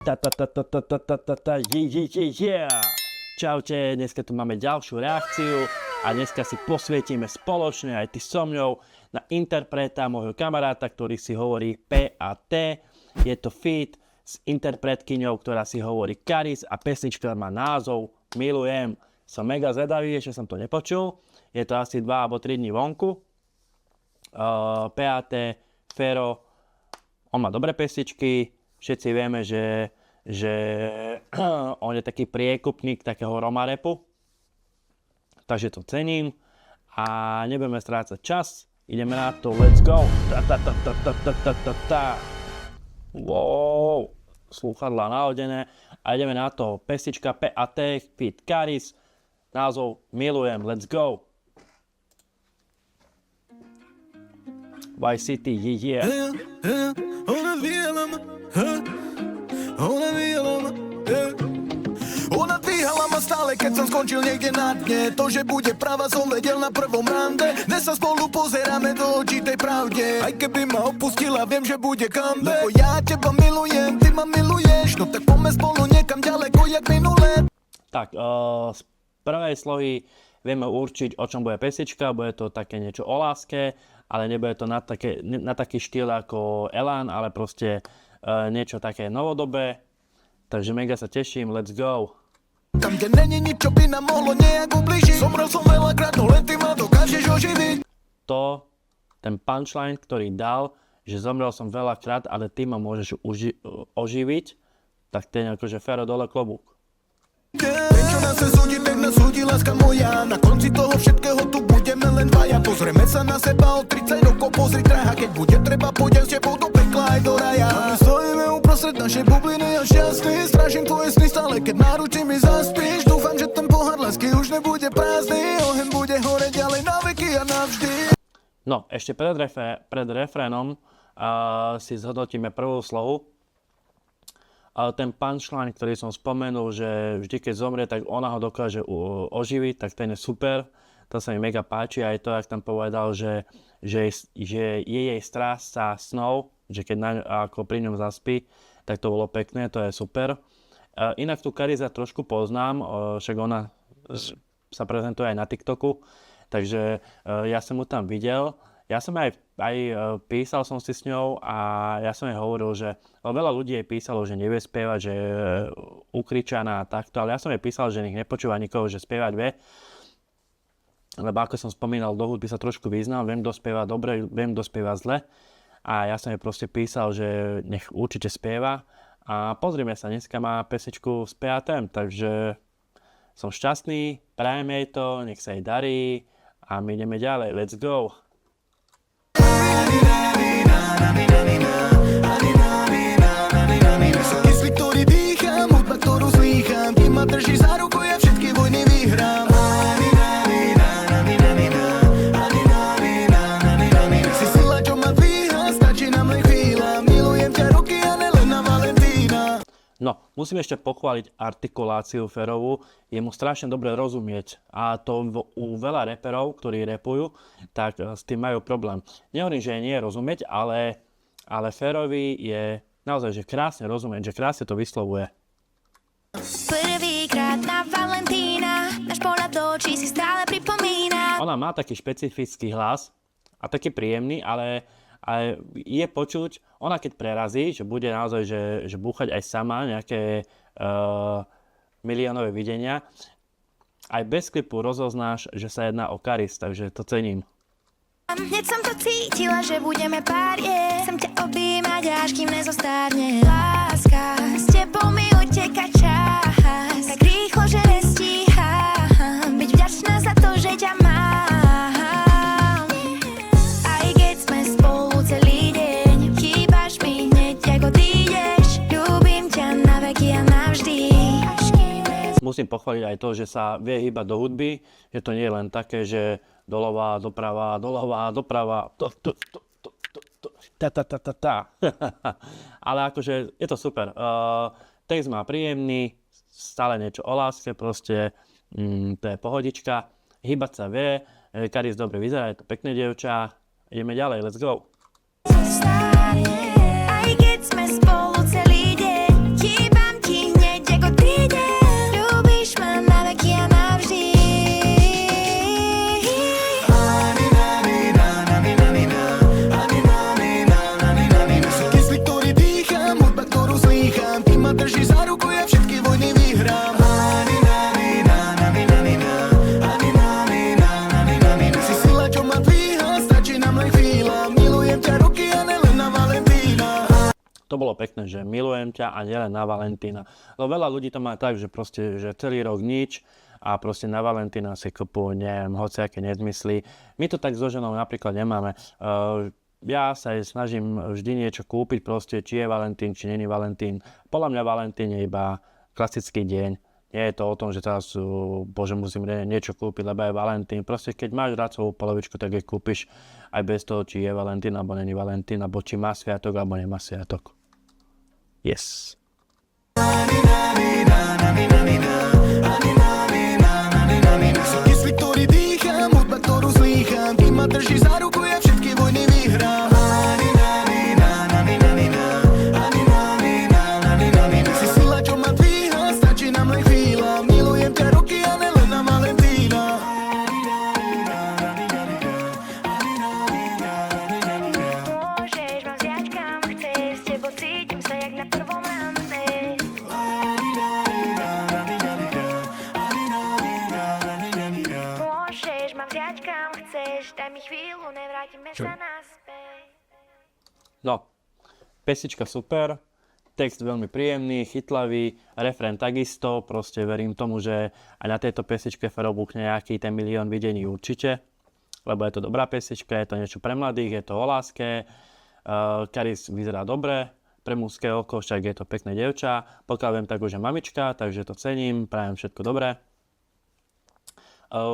Čaute, dneska tu máme ďalšiu reakciu a dneska si posvietime spoločne aj ty so mňou na interpreta môjho kamaráta, ktorý si hovorí P.A.T. Je to feat s interpretkyňou, ktorá si hovorí Karis a pesnička má názov Milujem. Som mega zvedavý, ešte som to nepočul. Je to asi 2 alebo 3 dní vonku. P.A.T. Fero, on má dobré pesničky. Všetci vieme, že on je taký priekupník takého Roma rapu. Takže to cením. A nebudeme strácať čas. Ideme na to, let's go. Wow. Slúchadlá nahodené. A ideme na to. Pesnička P.A.T. feat Karis. Názov Milujem, let's go. Vice City, yeah. Ona dvíhala ma stále, keď som skončil niekde na dne. To, že bude práva, som vedel na prvom rande. Dnes sa spolu pozeráme do očí tej pravde. Aj keby ma opustila, viem, že bude comeback. Lebo ja teba milujem, ty ma miluješ. No tak poďme spolu niekam ďaleko, jak minulé. Tak, z prvej slohy vieme určiť, o čom bude pesnička. Bude to také niečo o láske, ale nebude to na taký štýl ako Elán, ale proste niečo také novodobé. Takže mega sa teším, let's go. Tam, kde není nič, čo by nám mohlo nejak ubližiť. Zomrel som veľakrát, no len ty ma dokážeš oživiť. Ten punchline, ktorý dal, že zomrel som veľakrát, ale ty ma môžeš oživiť, tak ten akože Fero dole klobúk. Viem, čo nás chce súdiť, tak nás súdi láska moja. Na konci toho všetkého tu budeme len dvaja. Pozrieme sa na seba o 30 rokov, pozri traha. Keď bude treba, pôjdem s tebou do pekla aj do raja. A my stojíme uprostred našej bubliny a šťastný. Strážim tvoje sny stále, keď náručí mi zaspíš. Dúfam, že ten pohár lásky už nebude prázdny. Oheň bude hore ďalej na veky a navždy. No, ešte pred refrénom si zhodnotíme prvú slohu. Ten punchline, ktorý som spomenul, že vždy keď zomrie, tak ona ho dokáže oživiť, tak ten je super. To sa mi mega páči. Aj to, jak tam povedal, že je jej strážca snov, že keď ako pri ňom zaspí, tak to bolo pekné, to je super. Inak tu Karisa trošku poznám, však ona sa prezentuje aj na TikToku, takže ja som mu tam videl. Ja som aj písal som si s ňou a ja som jej hovoril, že veľa ľudí jej písalo, že nevie spievať, že je ukričaná a takto, ale ja som jej písal, že nech nepočúva nikoho, že spievať vie. Lebo ako som spomínal, do hudby sa trošku vyznám, viem, kto spieva dobre, viem, kto spieva zle. A ja som jej proste písal, že nech určite spieva. A pozrime sa, dneska má pesničku s P.A.T.M, takže som šťastný, prajem jej to, nech sa jej darí a my ideme ďalej, let's go. Som kyslík, ktorý dýcham, hudba, ktorú zlícham. Kým ma drží za ruku, ja všetky vojny vyhrám. Si sila, čo ma dvíha, stačí nám len chvíľa. Milujem ťa roky a nelen na Valentína. No, musím ešte pochváliť artikuláciu Ferovú, je mu strašne dobre rozumieť a to u veľa reperov, ktorí repujú, tak s tým majú problém. Nehovorím, že nie je rozumieť, ale Ferovi je naozaj, že krásne rozumieť, že krásne to vyslovuje. Prvýkrát na Valentína, náš pohľad do očí si stále pripomína. Ona má taký špecifický hlas a taký príjemný, ale je počuť, ona keď prerazí, že bude naozaj, že búchať aj sama nejaké miliónové videnia, aj bez klipu rozoznáš, že sa jedná o Karis, takže to cením. Hneď som to cítila, že budeme pár, Chcem ťa objímať, až kým nezostárne. Láska, s tebou mi uteká čas, tak rýchlo, že nestíham byť vďačná za to, že ťa mám. Musím pochváliť aj to, že sa vie iba do hudby, že to nie je len také, že doľava, doprava, ale akože je to super. Text má príjemný, stále niečo o láske, proste to je pohodička, hýbať sa vie, Karis dobre vyzerá, je to pekné dievča, ideme ďalej, let's go. Aj keď sme spolu celý deň, ma drží za ruku, ja všetky vojny vyhrám. Ani na, ni na, na, ni na, ni na. Ani na, ni na, na, ni na, ni na. Si sila, čo ma dvíha, stačí nám len chvíľa. Milujem ťa roky a nelen na Valentína. To bolo pekné, že milujem ťa a nielen na Valentína. No veľa ľudí to má tak, že proste, že celý rok nič a proste na Valentína si kupujú, neviem, hociaké nezmysly. My to tak so ženou napríklad nemáme. Ja sa snažím vždy niečo kúpiť, proste, či je Valentín, či není Valentín. Podľa mňa Valentín je iba klasický deň. Nie je to o tom, že teraz, bože, musím niečo kúpiť, lebo je Valentín. Proste, keď máš rád svoju polovičku, tak jej kúpiš aj bez toho, či je Valentín, alebo není Valentín, alebo či má sviatok, alebo nemá sviatok. Yes. Som kyslík, ktorý dýcham, hudba, ktorú zlícham. Ty ma drží za ruku, ja všetky vojny vyhrám. Si sila, čo ma dvíha, stačí nám len chvíľa. Milujem ťa roky a nelen na Valentína. Môžeš ma vziať kam chceš, s tebou cítim sa jak na prvom rande. Môžeš ma vziať kam chceš, daj mi chvíľu, nevrátime sa naspäť. No, pesnička super, text veľmi príjemný, chytlavý, refrén takisto, proste verím tomu, že aj na tejto pesničke Fero bukne nejaký ten milión videní určite, lebo je to dobrá pesnička, je to niečo pre mladých, je to o láske, Karis vyzerá dobre, pre mužské oko, však je to pekné dievča, pokiaľ viem, tak už je mamička, takže to cením, prajem všetko dobré.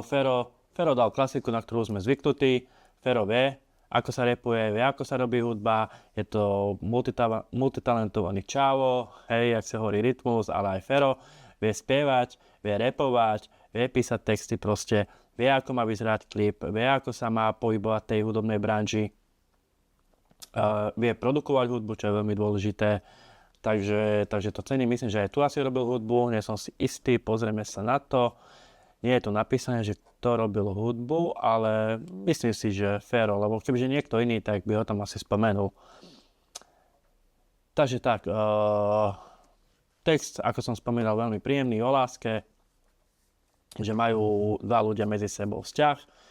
Fero dal klasiku, na ktorú sme zvyknutí, Fero vie, ako sa rapuje, vie, ako sa robí hudba, je to multitalentovaný čávo, hej, jak sa hovorí rytmus, ale aj Fero vie spievať, vie rapovať, vie písať texty proste, vie, ako má vyzerať klip, vie, ako sa má pohybovať tej hudobnej branži, vie produkovať hudbu, čo je veľmi dôležité, takže to cením, myslím, že aj tu asi robil hudbu, nie som si istý, pozrieme sa na to. Nie je tu napísané, že kto robil hudbu, ale myslím si, že Fero, lebo kebyže niekto iný, tak by ho tam asi spomenul. Takže tak, text, ako som spomínal, veľmi príjemný, o láske, že majú dva ľudia medzi sebou vzťah,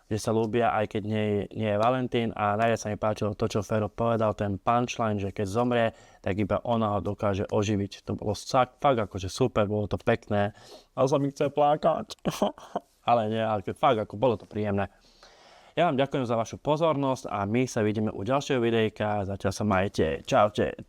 že sa ľúbia, aj keď nie je Valentín, a najviac sa mi páčilo to, čo Fero povedal, ten punchline, že keď zomrie, tak iba ona ho dokáže oživiť. To bolo fakt akože super, bolo to pekné, ale sa mi chce plakať. Ale nie, ale fakt ako bolo to príjemné. Ja vám ďakujem za vašu pozornosť a my sa vidíme u ďalšieho videjka. Zatiaľ sa majte. Čaute.